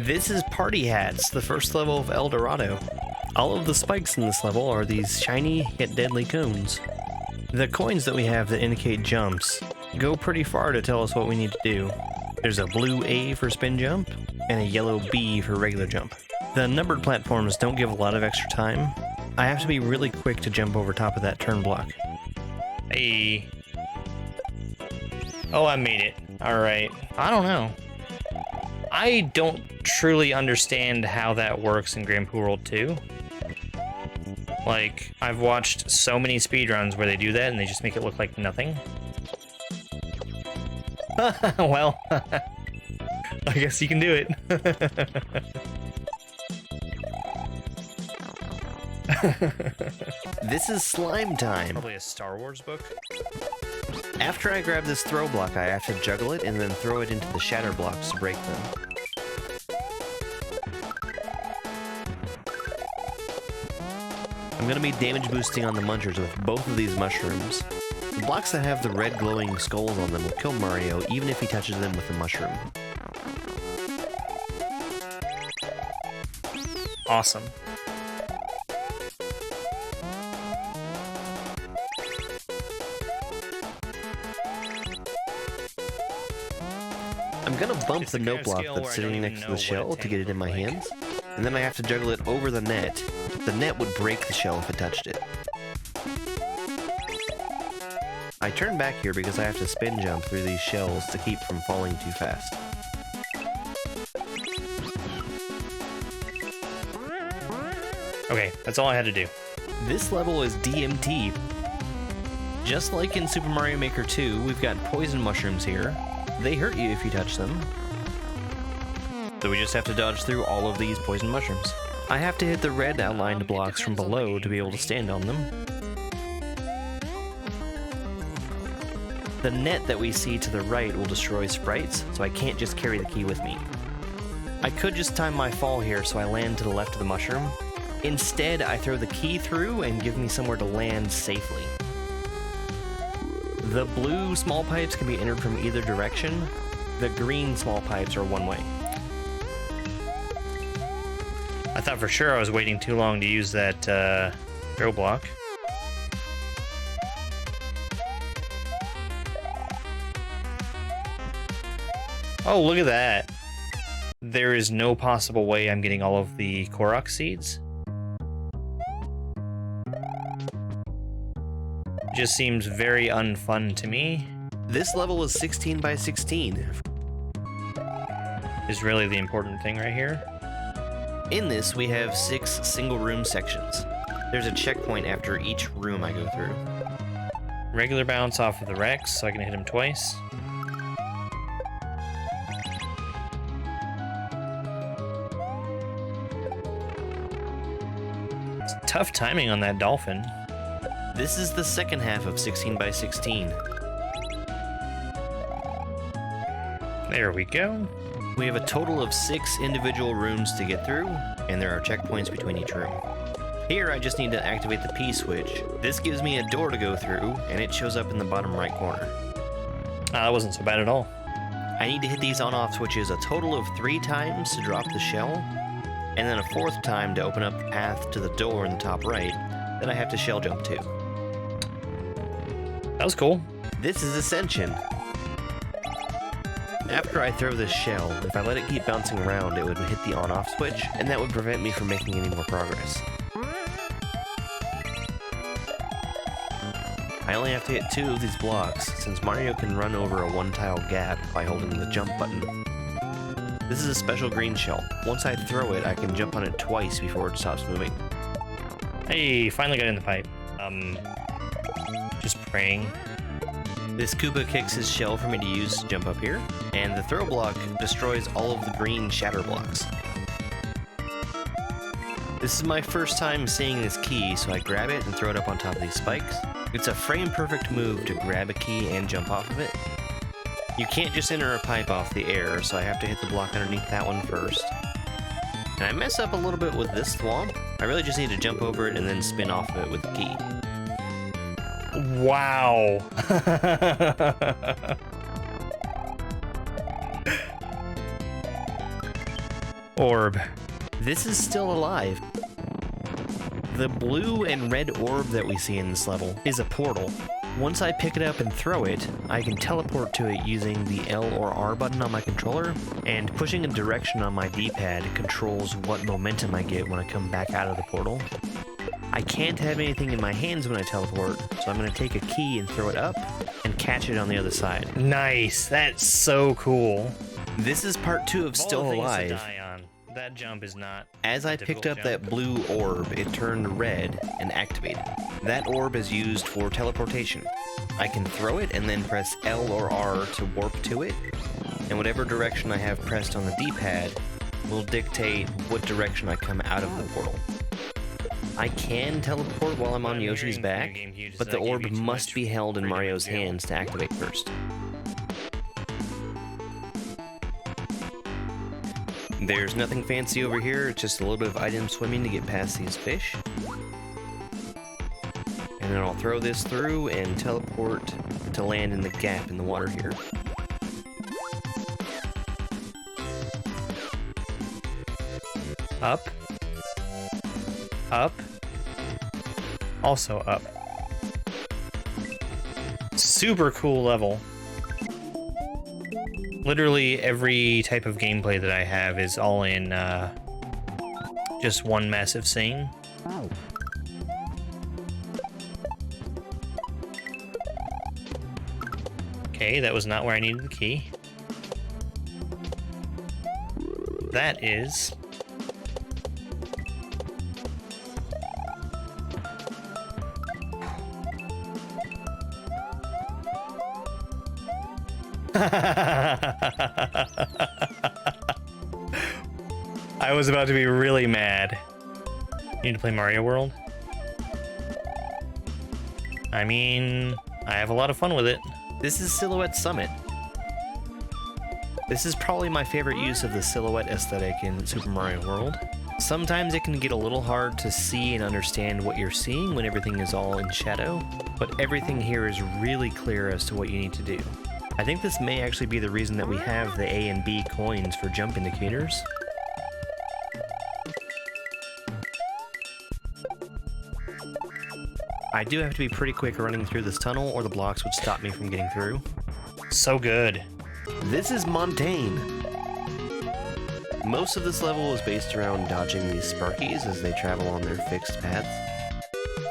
This is Party Hats, the first level of El Dorado. All of the spikes in this level are these shiny yet deadly cones. The coins that we have that indicate jumps go pretty far to tell us what we need to do. There's a blue A for spin jump, and a yellow B for regular jump. The numbered platforms don't give a lot of extra time. I have to be really quick to jump over top of that turn block. Hey. Oh, I made it. Alright. I don't know. I don't truly understand how that works in Grand Poo World 2. Like, I've watched so many speedruns where they do that and they just make it look like nothing. Well, I guess you can do it. This is slime time. Probably a Star Wars book. After I grab this throw block, I have to juggle it and then throw it into the shatter blocks to break them. I'm going to be damage boosting on the munchers with both of these mushrooms. The blocks that have the red glowing skulls on them will kill Mario even if he touches them with a mushroom. Awesome. I'm gonna bump the note block that's sitting next to the shell to get it in my hands, and then I have to juggle it over the net. The net would break the shell if it touched it. I turn back here because I have to spin jump through these shells to keep from falling too fast. Okay, that's all I had to do. This level is DMT. Just like in Super Mario Maker 2, we've got poison mushrooms here. They hurt you if you touch them. So we just have to dodge through all of these poison mushrooms. I have to hit the red outlined blocks from below to be able to stand on them. The net that we see to the right will destroy sprites, so I can't just carry the key with me. I could just time my fall here so I land to the left of the mushroom. Instead, I throw the key through and give me somewhere to land safely. The blue small pipes can be entered from either direction. The green small pipes are one way. I thought for sure I was waiting too long to use that throw block. Oh, look at that. There is no possible way I'm getting all of the Korok seeds. Just seems very unfun to me. This level is 16 by 16. Is really the important thing right here. In this, we have 6 single room sections. There's a checkpoint after each room I go through. Regular bounce off of the Rex, so I can hit him twice. It's tough timing on that dolphin. This is the second half of 16 by 16. There we go. We have a total of 6 individual rooms to get through, and there are checkpoints between each room. Here, I just need to activate the P switch. This gives me a door to go through, and it shows up in the bottom right corner. That wasn't so bad at all. I need to hit these on-off switches a total of 3 times to drop the shell, and then a 4th time to open up the path to the door in the top right that I have to shell jump to. That was cool. This is Ascension. After I throw this shell, if I let it keep bouncing around, it would hit the on-off switch, and that would prevent me from making any more progress. I only have to hit 2 of these blocks, since Mario can run over a 1-tile gap by holding the jump button. This is a special green shell. Once I throw it, I can jump on it twice before it stops moving. Hey, finally got in the pipe. Just praying. This Koopa kicks his shell for me to use to jump up here, and the throw block destroys all of the green shatter blocks. This is my first time seeing this key, so I grab it and throw it up on top of these spikes. It's a frame-perfect move to grab a key and jump off of it. You can't just enter a pipe off the air, so I have to hit the block underneath that one first. And I mess up a little bit with this thwomp. I really just need to jump over it and then spin off of it with the key. Wow. Orb. This is still alive. The blue and red orb that we see in this level is a portal. Once I pick it up and throw it, I can teleport to it using the L or R button on my controller, and pushing a direction on my D-pad controls what momentum I get when I come back out of the portal. I can't have anything in my hands when I teleport, so I'm going to take a key and throw it up, and catch it on the other side. Nice, that's so cool. This is part 2 of Still Alive. That jump is not. As I picked up that blue orb, it turned red and activated. That orb is used for teleportation. I can throw it and then press L or R to warp to it, and whatever direction I have pressed on the D-pad will dictate what direction I come out of the portal. I can teleport while I'm on Yoshi's back, but the orb must be held in Mario's hands to activate first. There's nothing fancy over here, it's just a little bit of item swimming to get past these fish. And then I'll throw this through and teleport to land in the gap in the water here. Up. Up. Also up. Super cool level. Literally every type of gameplay that I have is all in just one massive scene. Okay, that was not where I needed the key. That is... I was about to be really mad. You need to play Mario World? I mean, I have a lot of fun with it. This is Silhouette Summit. This is probably my favorite use of the silhouette aesthetic in Super Mario World. Sometimes it can get a little hard to see and understand what you're seeing when everything is all in shadow, but everything here is really clear as to what you need to do. I think this may actually be the reason that we have the A and B coins for jump indicators. I do have to be pretty quick running through this tunnel or the blocks would stop me from getting through. So good. This is Montagne. Most of this level is based around dodging these Sparkies as they travel on their fixed paths.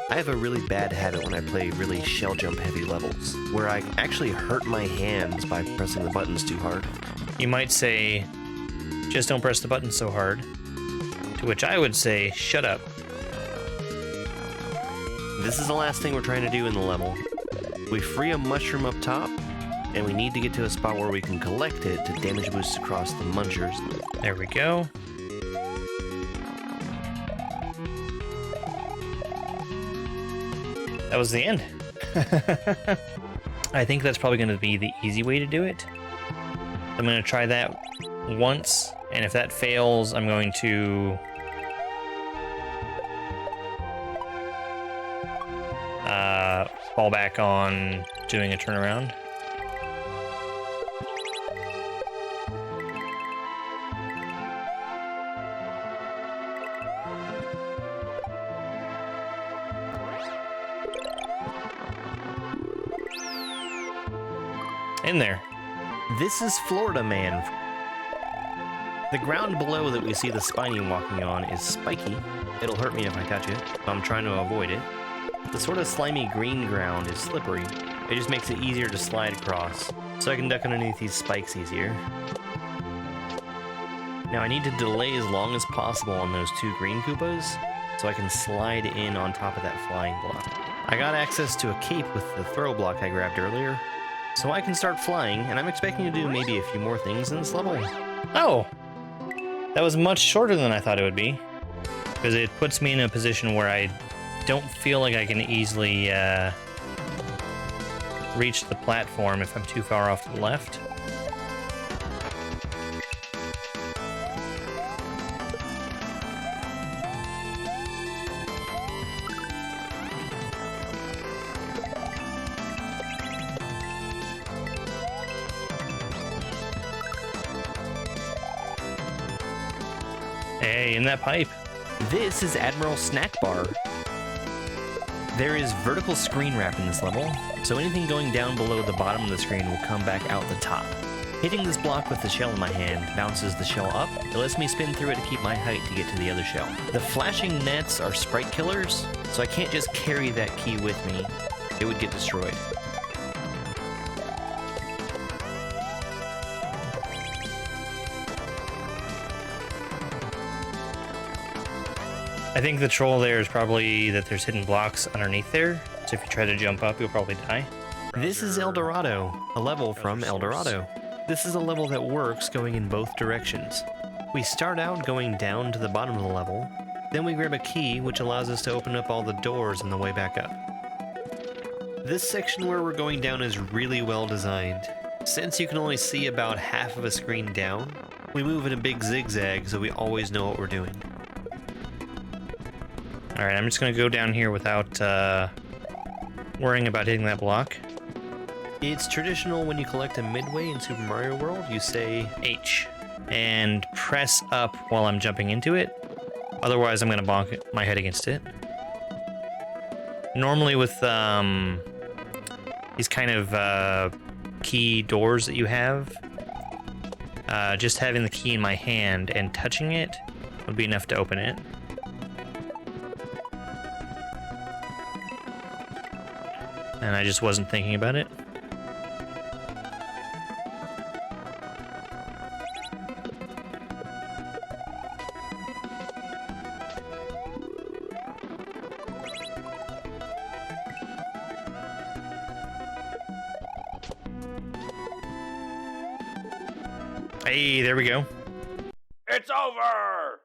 I have a really bad habit when I play really shell jump heavy levels, where I actually hurt my hands by pressing the buttons too hard. You might say, just don't press the button so hard. To which I would say, shut up. This is the last thing we're trying to do in the level. We free a mushroom up top, and we need to get to a spot where we can collect it to damage boost across the munchers. There we go. That was the end. I think that's probably going to be the easy way to do it. I'm going to try that once, and if that fails, I'm going to fall back on doing a turnaround. In there. This is Florida Man. The ground below that we see the Spiny walking on is spiky. It'll hurt me if I touch it, so I'm trying to avoid it. The sort of slimy green ground is slippery. It just makes it easier to slide across, so I can duck underneath these spikes easier. Now I need to delay as long as possible on those two green Koopas, so I can slide in on top of that flying block. I got access to a cape with the throw block I grabbed earlier, so I can start flying, and I'm expecting to do maybe a few more things in this level. Oh! That was much shorter than I thought it would be, because it puts me in a position where I don't feel like I can easily reach the platform if I'm too far off to the left. Hey, in that pipe. This is Admiral Snackbar. There is vertical screen wrap in this level, so anything going down below the bottom of the screen will come back out the top. Hitting this block with the shell in my hand bounces the shell up. It lets me spin through it to keep my height to get to the other shell. The flashing nets are sprite killers, so I can't just carry that key with me. It would get destroyed. I think the troll there is probably that there's hidden blocks underneath there, so if you try to jump up, you'll probably die. This is El Dorado, a level from El Dorado. This is a level that works going in both directions. We start out going down to the bottom of the level, then we grab a key which allows us to open up all the doors on the way back up. This section where we're going down is really well designed. Since you can only see about half of a screen down, we move in a big zigzag so we always know what we're doing. Alright, I'm just going to go down here without worrying about hitting that block. It's traditional when you collect a midway in Super Mario World, you say H and press up while I'm jumping into it. Otherwise, I'm going to bonk my head against it. Normally with these kind of key doors that you have, just having the key in my hand and touching it would be enough to open it. And I just wasn't thinking about it. Hey, there we go. It's over!